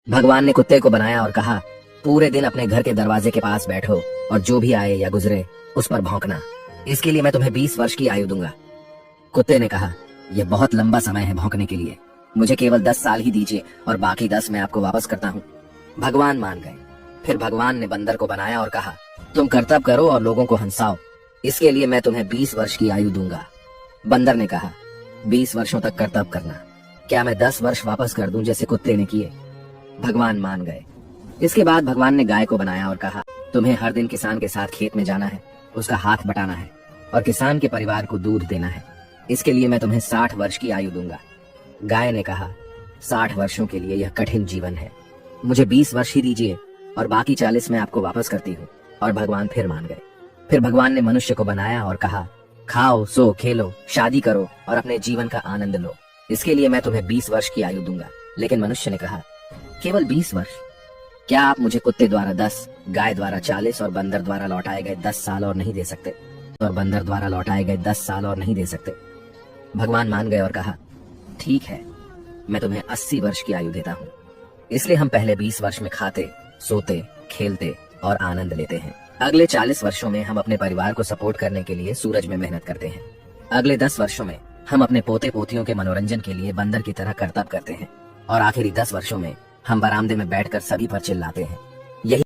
भगवान ने कुत्ते को बनाया और कहा, पूरे दिन अपने घर के दरवाजे के पास बैठो और जो भी आए या गुजरे उस पर भौंकना। इसके लिए मैं तुम्हें 20 वर्ष की आयु दूंगा। कुत्ते ने कहा, यह बहुत लंबा समय है भौंकने के लिए, मुझे केवल 10 साल ही दीजिए और बाकी 10 मैं आपको वापस करता हूँ। भगवान मान गए। फिर भगवान ने बंदर को बनाया और कहा, तुम करतब करो और लोगों को हंसाओ, इसके लिए मैं तुम्हें 20 वर्ष की आयु दूंगा। बंदर ने कहा, 20 वर्षों तक करतब करना, क्या मैं 10 वर्ष वापस कर दूं जैसे कुत्ते ने किए? भगवान मान गए। इसके बाद भगवान ने गाय को बनाया और कहा, तुम्हें हर दिन किसान के साथ खेत में जाना है, उसका हाथ बटाना है और किसान के परिवार को दूध देना है, इसके लिए मैं तुम्हें 60 वर्ष की आयु दूंगा। गाय ने कहा, 60 वर्षों के लिए यह कठिन जीवन है, मुझे 20 वर्ष ही दीजिए और बाकी 40 मैं आपको वापस करती हूँ। और भगवान फिर मान गए। फिर भगवान ने मनुष्य को बनाया और कहा, खाओ, सो, खेलो, शादी करो और अपने जीवन का आनंद लो, इसके लिए मैं तुम्हें 20 वर्ष की आयु दूंगा। लेकिन मनुष्य ने कहा, केवल 20 वर्ष? क्या आप मुझे कुत्ते द्वारा 10, गाय द्वारा 40 और बंदर द्वारा लौटाए गए 10 साल और नहीं दे सकते? भगवान मान गए और कहा, ठीक है, मैं तुम्हें 80 वर्ष की आयु देता हूँ। इसलिए हम पहले 20 वर्ष में खाते, सोते, खेलते और आनंद लेते हैं। अगले 40 वर्षों में हम अपने परिवार को सपोर्ट करने के लिए सूरज में मेहनत करते हैं। अगले 10 वर्षों में हम अपने पोते पोतियों के मनोरंजन के लिए बंदर की तरह करतब करते हैं और आखिरी 10 वर्षों में हम बरामदे में बैठकर सभी पर चिल्लाते हैं। यही